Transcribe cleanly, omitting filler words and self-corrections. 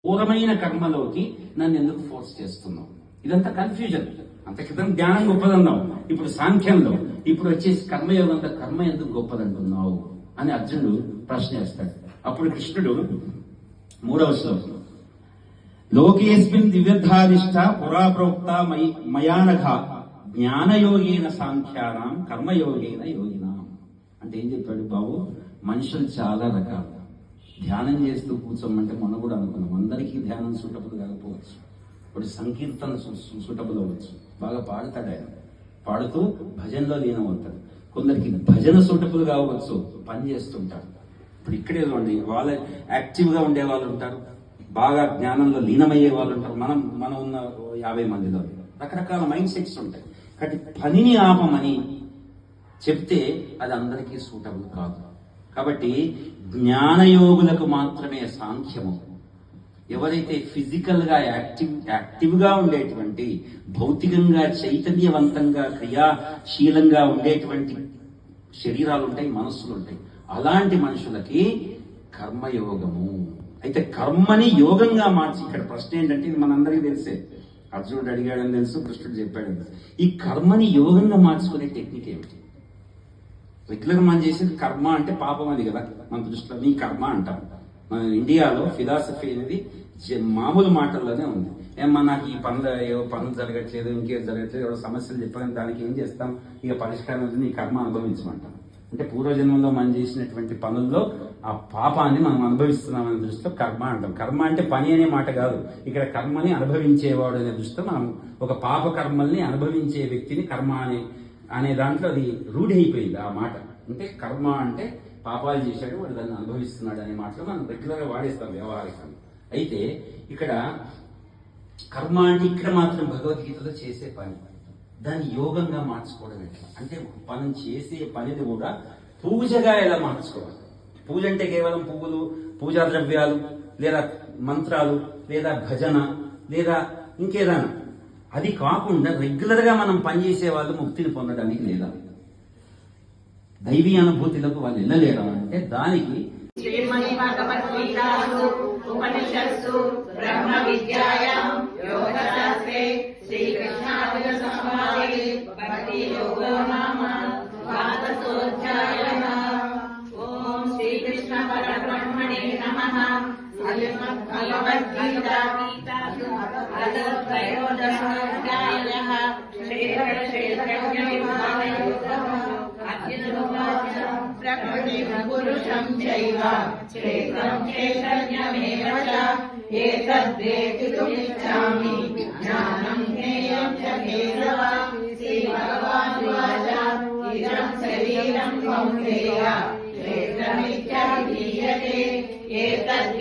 ఘోరమైన కర్మలోకి నన్ను ఎందుకు ఫోర్స్ చేస్తున్నావు? ఇదంతా కన్ఫ్యూజన్. అంత క్రితం జ్ఞానం గొప్పదన్నావు, ఇప్పుడు సాంఖ్యంలో, ఇప్పుడు వచ్చేసి కర్మయోగంతో కర్మ ఎందుకు గొప్పదంటున్నావు అని అర్జునుడు ప్రశ్న వేస్తాడు. అప్పుడు కృష్ణుడు 3వ శ్లోకం, లోకేస్మిన్ దివ్యధారిష్ట పురా ప్రోక్త మయానఘ జ్ఞానయోగేన సాంఖ్యానాం కర్మయోగేన యోగినాం. అంటే ఏం చెప్పాడు బాబు? మనుషులు చాలా రకాలు. ధ్యానం చేస్తూ కూర్చోమంటే మనం కూడా అనుకున్నాం, అందరికీ ధ్యానం సూటబుల్ కాకపోవచ్చు. ఇప్పుడు సంకీర్తన సూటబుల్ అవ్వచ్చు, బాగా పాడుతాడు ఆయన, పాడుతూ భజనలో లీనమవుతాడు. కొందరికి భజన సూటబుల్ కావచ్చు, పని చేస్తుంటారు. ఇప్పుడు ఇక్కడే చూడండి, వాళ్ళ యాక్టివ్గా ఉండే వాళ్ళు ఉంటారు, బాగా జ్ఞానంలో లీనమయ్యే వాళ్ళు ఉంటారు. మనం ఉన్న 50 మందిలో రకరకాల మైండ్ సెట్స్ ఉంటాయి. కాబట్టి పనిని ఆపమని చెప్తే అది అందరికీ సూటబుల్ కాదు. కాబట్టి జ్ఞానయోగులకు మాత్రమే సాంఖ్యము. ఎవరైతే ఫిజికల్ గా యాక్టివ్గా ఉండేటువంటి, భౌతికంగా చైతన్యవంతంగా క్రియాశీలంగా ఉండేటువంటి శరీరాలు ఉంటాయి, మనస్సులు ఉంటాయి, అలాంటి మనుషులకి కర్మయోగము. అయితే కర్మని యోగంగా మార్చి, ఇక్కడ ప్రశ్న ఏంటంటే ఇది మనందరికీ తెలిసే, అర్జునుడు అడిగాడని తెలుసు, కృష్ణుడు చెప్పాడని తెలుసు. ఈ కర్మని యోగంగా మార్చుకునే టెక్నిక్ ఏమిటి? రెగ్యులర్ మనం చేసేది కర్మ అంటే పాపం అది కదా మన దృష్టిలో, నీ కర్మ అంటాం. మన ఇండియాలో ఫిలాసఫీ అనేది మామూలు మాటల్లోనే ఉంది. ఏమన్నా నాకు ఈ పనులు జరగట్లేదు, ఇంకేం జరగట్లేదు, ఎవరో సమస్యలు చెప్పగానే దానికి ఏం చేస్తాం, ఇక పరిష్కారం నీ కర్మ అనుభవించమంటాం. అంటే పూర్వజన్మంలో మనం చేసినటువంటి పనుల్లో ఆ పాపాన్ని మనం అనుభవిస్తున్నామనే దృష్టిలో కర్మ అంటాం. కర్మ అంటే పని అనే మాట కాదు, ఇక్కడ కర్మని అనుభవించేవాడు అనే దృష్టిలో మనం ఒక పాప కర్మల్ని అనుభవించే వ్యక్తిని కర్మ అనే దాంట్లో అది రూఢి అయిపోయింది ఆ మాట. అంటే కర్మ అంటే పాపాలు చేశాడు, వాడు దాన్ని అనుభవిస్తున్నాడు అనే మాటలో మనం రెగ్యులర్గా వాడేస్తాం వ్యవహారికంగా. అయితే ఇక్కడ కర్మ అంటే ఇక్కడ మాత్రం భగవద్గీతలో చేసే పని, దాన్ని యోగంగా మార్చుకోవడం ఎట్లా అంటే మనం చేసే పనిని కూడా పూజగా ఎలా మార్చుకోవాలి. పూజ అంటే కేవలం పువ్వులు, పూజా ద్రవ్యాలు, లేదా మంత్రాలు, లేదా భజన, లేదా ఇంకేదైనా, అది కాకుండా రెగ్యులర్ గా మనం పనిచేసే వాళ్ళు ముక్తిని పొందడానికి లేదా దైవీ అనుభూతులకు వాళ్ళు వెళ్ళలేరు అంటే దానికి పురుషం చైవ క్షేత్రం చైతన్యమేవ చ ఏతద్వేతితుమిచ్ఛామి జ్ఞానం జ్ఞేయం చ కేశవ. శ్రీ భగవానువాచ ఇదం శరీరం కౌంతేయ క్షేత్రమిత్యభిధీయతే ఏతద్